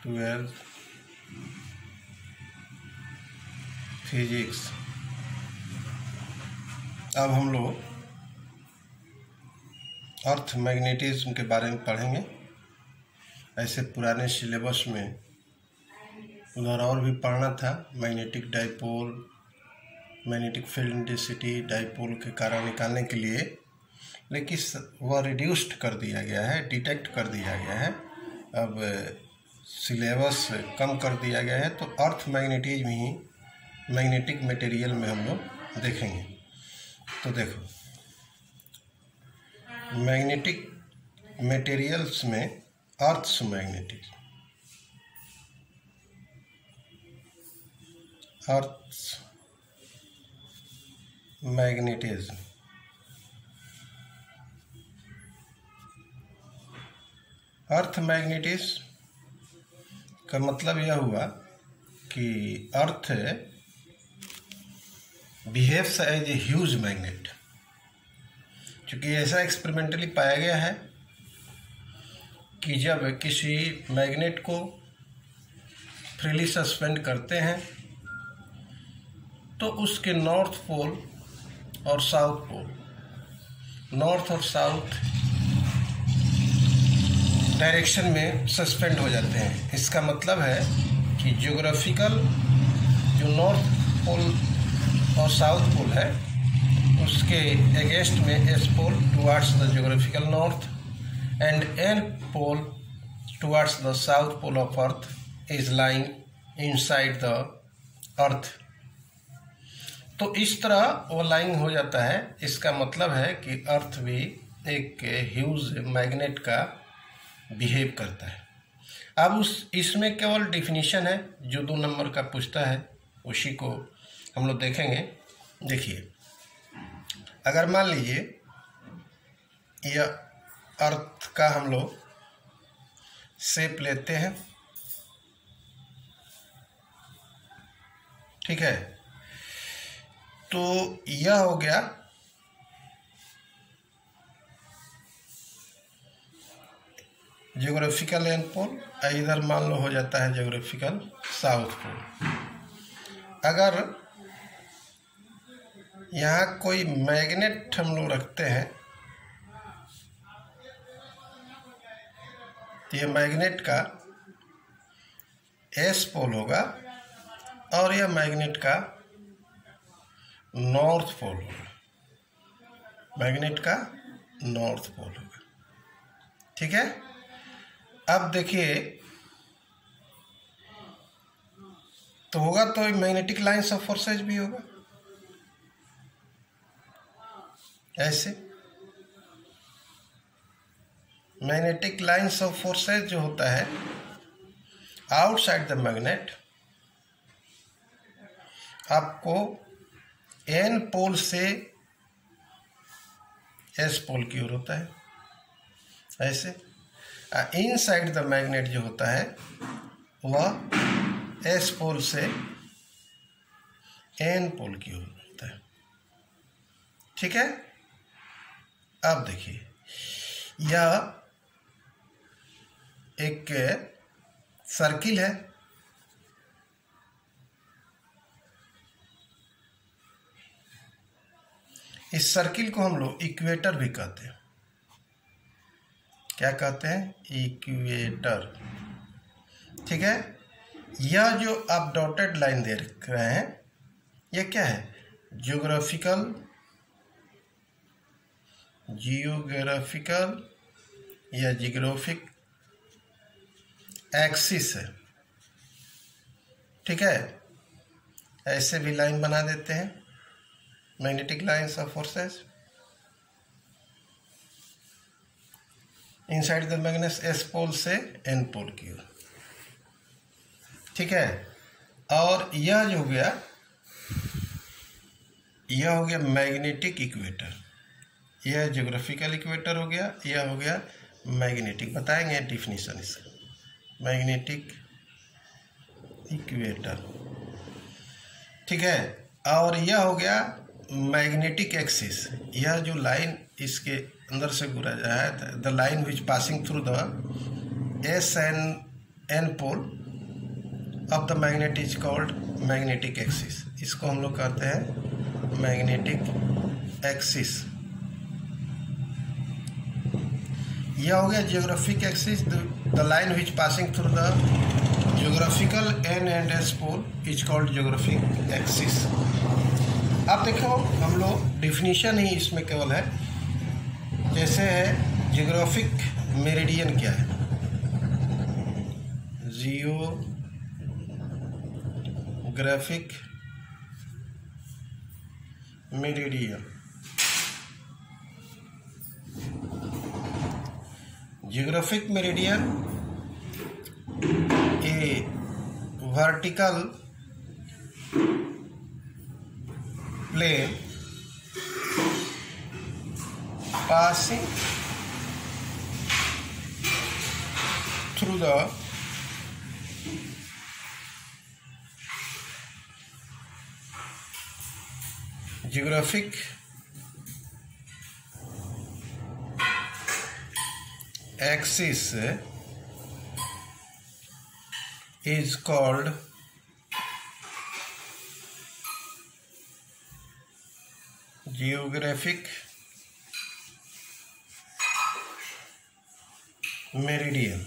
12 physics. अब हम लोग अर्थ मैग्नेटिज्म के बारे में पढ़ेंगे। ऐसे पुराने सिलेबस में उधर और भी पढ़ना था, magnetic dipole, magnetic field intensity, dipole के कारण निकालने के लिए, लेकिन वह रिड्यूस्ड कर दिया गया है, डिटेक्ट कर दिया गया है। अब सिलेबस कम कर दिया गया है, तो अर्थ मैग्नेटिज्म ही मैग्नेटिक मटेरियल में हम लोग देखेंगे। तो देखो, मैग्नेटिक मटेरियल्स में earth's magnetic, earth's magnetism. Earth magnetism का मतलब यह हुआ कि earth behaves as a huge magnet. चूँकि ऐसा एक्सपेरिमेंटली पाया गया है कि जब किसी मैग्नेट को फ्रीली सस्पेंड करते हैं तो उसके नॉर्थ पोल और साउथ पोल, नॉर्थ और साउथ डायरेक्शन में सस्पेंड हो जाते हैं। इसका मतलब है कि ज्योग्राफिकल जो नॉर्थ पोल और साउथ पोल है उसके अगेंस्ट में S pole towards the geographical north and N pole towards the south pole of earth is lying inside the earth. तो इस तरह वो लाइंग हो जाता है। इसका मतलब है कि अर्थ भी एक ह्यूज मैग्नेट का बिहेव करता है। अब इसमें केवल डिफिनीशन है जो 2 नंबर का पूछता है, उसी को हम लोग देखेंगे। देखिए, अगर मान लीजिए यह अर्थ का हम लोग शेप लेते हैं, ठीक है, तो यह हो गया ज्योग्राफिकल एन पोल, इधर मान लो हो जाता है ज्योग्राफिकल साउथ पोल। अगर यहाँ कोई मैग्नेट हम लोग रखते हैं तो यह मैग्नेट का एस पोल होगा और यह मैग्नेट का नॉर्थ पोल होगा, मैग्नेट का नॉर्थ पोल होगा, ठीक है। अब देखिए, तो होगा तो मैग्नेटिक लाइन्स ऑफ फोर्सेज भी होगा ऐसे। मैग्नेटिक लाइन्स ऑफ फोर्सेज जो होता है आउटसाइड द मैग्नेट, आपको एन पोल से एस पोल की ओर होता है ऐसे। इनसाइड द मैग्नेट जो होता है वह एस पोल से एन पोल की ओर होता है, ठीक है। अब देखिए, यह एक सर्किल है, इस सर्किल को हम लोग इक्वेटर भी कहते हैं। क्या कहते हैं? इक्वेटर, ठीक है। यह जो आप डॉटेड लाइन दे रहे हैं, यह क्या है? जियोग्राफिकल या जियोग्राफिक एक्सिस है, ठीक है। ऐसे भी लाइन बना देते हैं, magnetic lines of forces inside the magnet S pole से एन पोल की ओर, ठीक है। और यह जो हो गया, यह हो गया मैग्नेटिक इक्वेटर, यह ज्योग्राफिकल इक्वेटर हो गया, यह हो गया मैग्नेटिक। बताएंगे डिफिनीशन इसका, मैग्नेटिक इक्वेटर, ठीक है। और यह हो गया मैग्नेटिक एक्सिस, यह जो लाइन इसके अंदर से गुजरा है, the line which passing through the S N N pole of the magnet is called magnetic axis. इसको हम लोग कहते हैं मैग्नेटिक एक्सिस। यह हो गया geographic axis. The line which passing through the geographical N and S pole is called geographic axis. अब देखो हम लोग डिफिनीशन ही इसमें केवल है, जैसे है जियोग्राफिक मेरिडियन क्या है। Geographic meridian, geographic meridian a vertical plane passing through the geographic axis is called geographic meridian.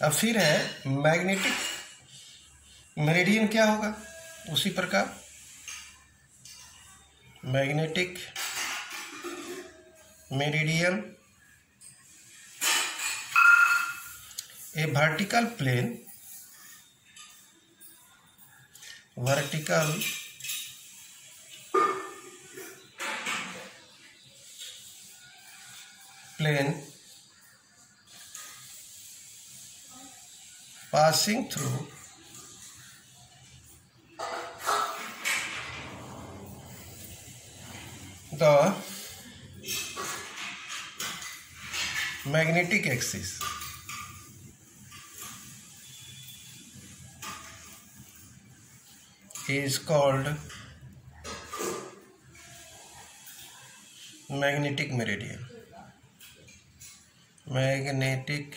अब फिर है मैग्नेटिक मेरिडियन क्या होगा, उसी प्रकार magnetic meridian a vertical plane, vertical plane passing through the magnetic axis is called magnetic meridian। Magnetic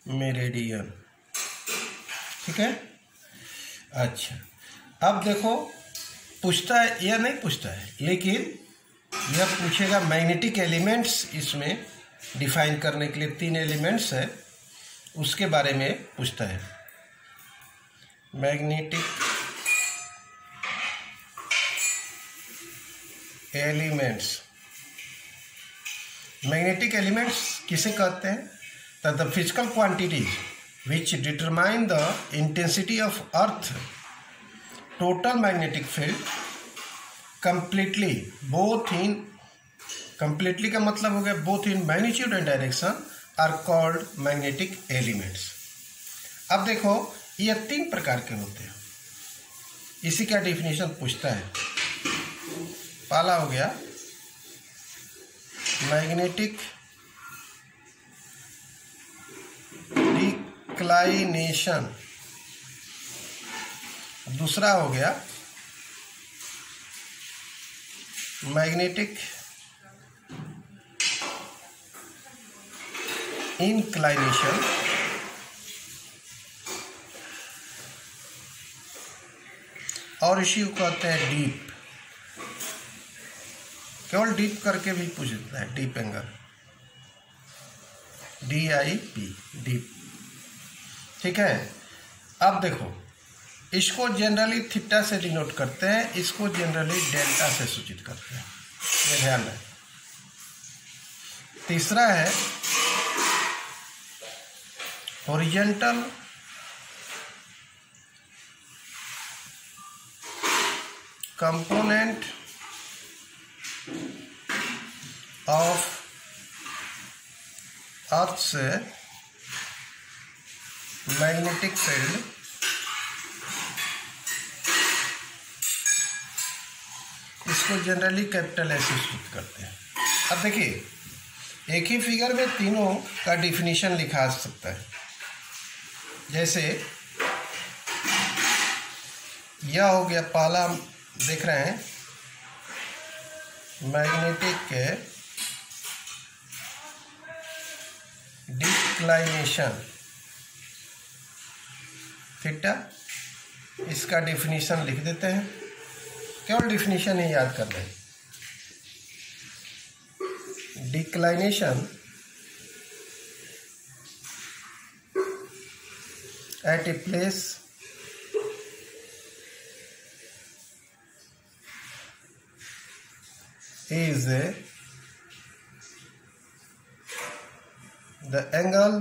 meridian, ठीक है। अच्छा, अब देखो पूछता है या नहीं पूछता है, लेकिन यह पूछेगा मैग्नेटिक एलिमेंट्स, इसमें डिफाइन करने के लिए 3 एलिमेंट्स है, उसके बारे में पूछता है। मैग्नेटिक एलिमेंट्स, मैग्नेटिक एलिमेंट्स किसे कहते हैं? The physical quantities which determine the intensity of earth total magnetic field completely both in, completely का मतलब हो गया both in magnitude and direction are called magnetic elements. अब देखो ये 3 प्रकार के होते हैं, इसी का डिफिनीशन पूछता है। पहला हो गया मैग्नेटिक डिक्लाइनेशन, दूसरा हो गया मैग्नेटिक इंक्लाइनेशन, और इसी को कहते हैं डीप। केवल डीप करके भी पूछ देता है, डीप एंगल, DIP, डीप, ठीक है। अब देखो इसको जनरली थीटा से डिनोट करते हैं, इसको जनरली डेल्टा से सूचित करते हैं, ये ध्यान रहे। तीसरा है हॉरिजॉन्टल कंपोनेंट ऑफ अर्थ से मैग्नेटिक फील्ड इसको जनरली कैपिटल एस सूचित करते हैं। अब देखिए एक ही फिगर में तीनों का डिफिनीशन लिखा जा सकता है। जैसे यह हो गया, पहला देख रहे हैं मैग्नेटिक डिक्लाइनेशन थीटा, इसका डेफिनेशन लिख देते हैं। केवल डेफिनेशन ही याद कर लें। Declination at a place is the angle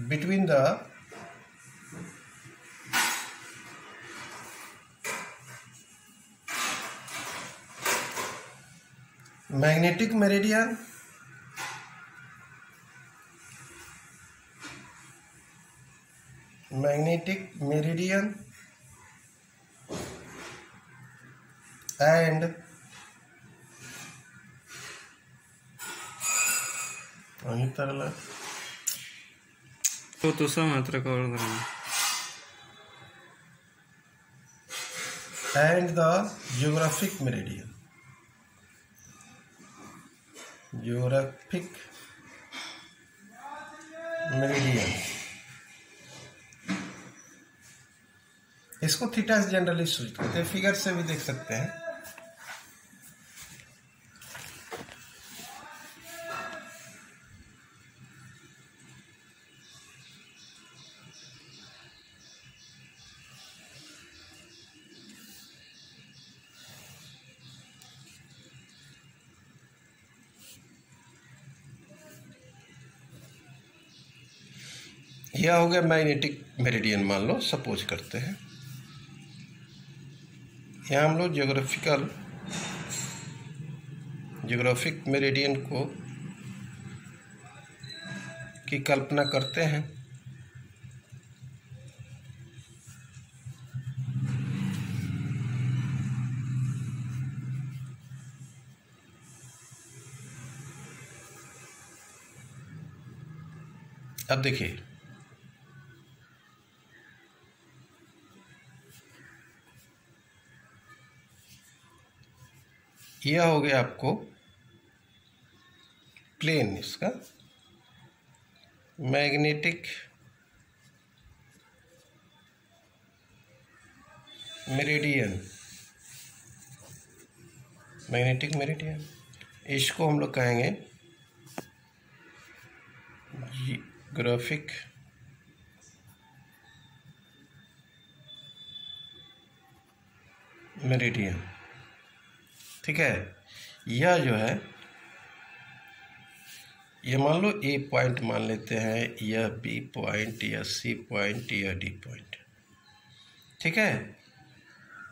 between the magnetic meridian and तो मात्र कवर करेंगे and the geographic meridian. इसको थीटा से जनरली सूचित करते हैं, फिगर से भी देख सकते हैं। यह हो गया मैग्नेटिक मेरिडियन, मान लो सपोज करते हैं। यहाँ हम लोग ज्योग्राफिक मेरिडियन को की कल्पना करते हैं। अब देखिए, यह हो गया आपको प्लेन, इसका मैग्नेटिक मेरिडियन, इसको हम लोग कहेंगे जियोग्राफिक मेरिडियन। ठीक है, यह जो है, यह मान लो ए पॉइंट मान लेते हैं, यह बी पॉइंट, यह सी पॉइंट, यह डी पॉइंट। ठीक है,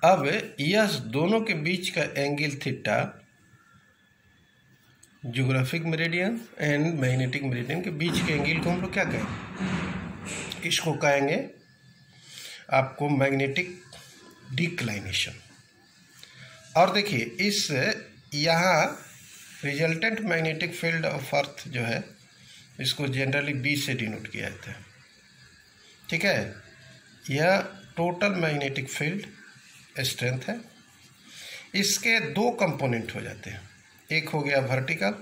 अब यह दोनों के बीच का angle theta geographic meridian and magnetic meridian के बीच के एंगल को हम लोग क्या कहेंगे? इसको कहेंगे आपको मैग्नेटिक डिक्लाइनेशन। और देखिए, इस यहाँ resultant magnetic field of earth जो है, इसको जनरली बी से डिनोट किया जाता है। ठीक है, यह टोटल मैग्नेटिक फील्ड स्ट्रेंथ है। इसके दो कंपोनेंट हो जाते हैं, एक हो गया वर्टिकल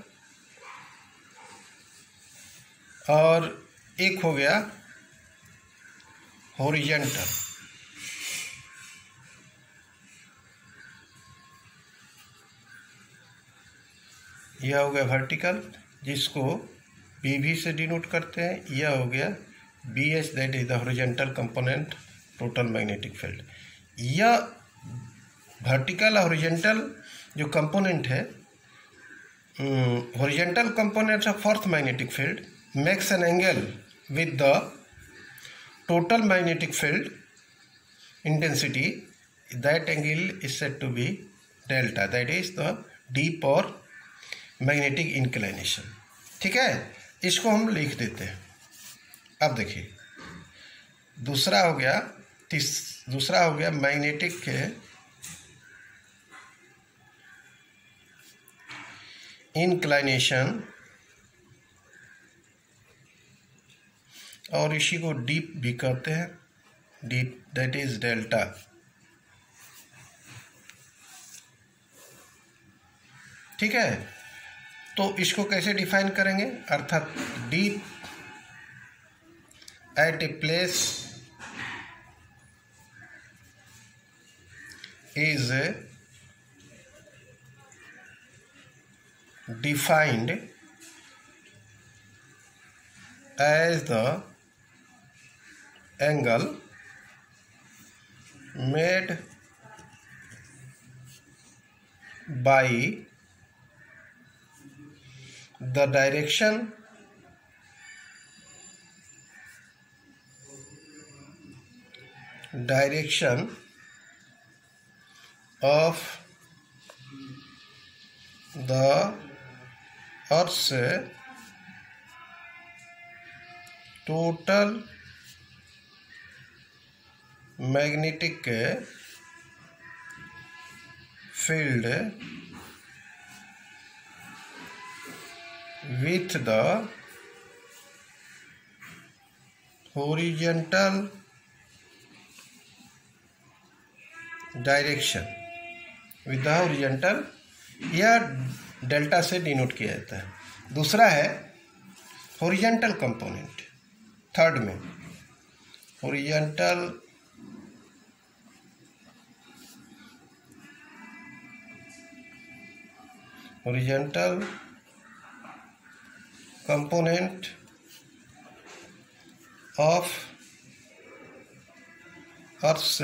और एक हो गया हॉरिजॉन्टल। यह हो गया वर्टिकल, जिसको BV से डिनोट करते हैं। यह हो गया BH, that is the horizontal component total magnetic field. यह वर्टिकल हॉरिजॉन्टल जो कंपोनेंट है, horizontal component of earth magnetic field makes an angle with the total magnetic field intensity. That angle is said to be delta, that is the dip or magnetic inclination. ठीक है, इसको हम लिख देते हैं। अब देखिए, दूसरा हो गया मैग्नेटिक के इंक्लाइनेशन, और इसी को डीप भी कहते हैं, डीप दैट इज डेल्टा। ठीक है, तो इसको कैसे डिफाइन करेंगे, अर्थात D at a place is defined as the angle made by the direction of the Earth's total magnetic field with the horizontal direction, with the horizontal, या delta से denote किया जाता है। दूसरा है हॉरिजॉन्टल कंपोनेंट, थर्ड में horizontal component of earth's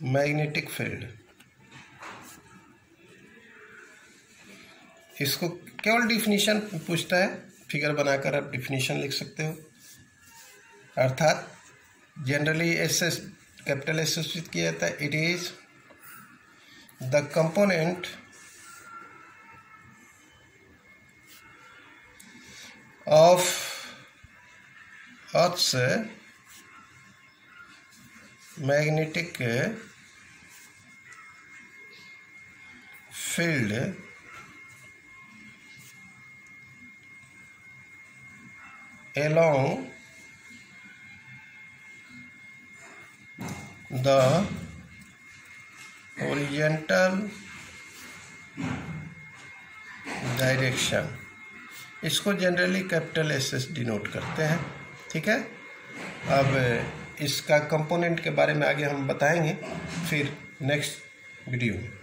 magnetic field. इसको केवल डिफिनीशन पूछता है, फिगर बनाकर आप डिफिनीशन लिख सकते हो। अर्थात जनरली एस कैपिटल एस सूचित किया जाता है, it is the component of earth's magnetic field along the horizontal direction। इसको जनरली कैपिटल एस डिनोट करते हैं, ठीक है। अब इसका कंपोनेंट के बारे में आगे हम बताएंगे फिर नेक्स्ट वीडियो में।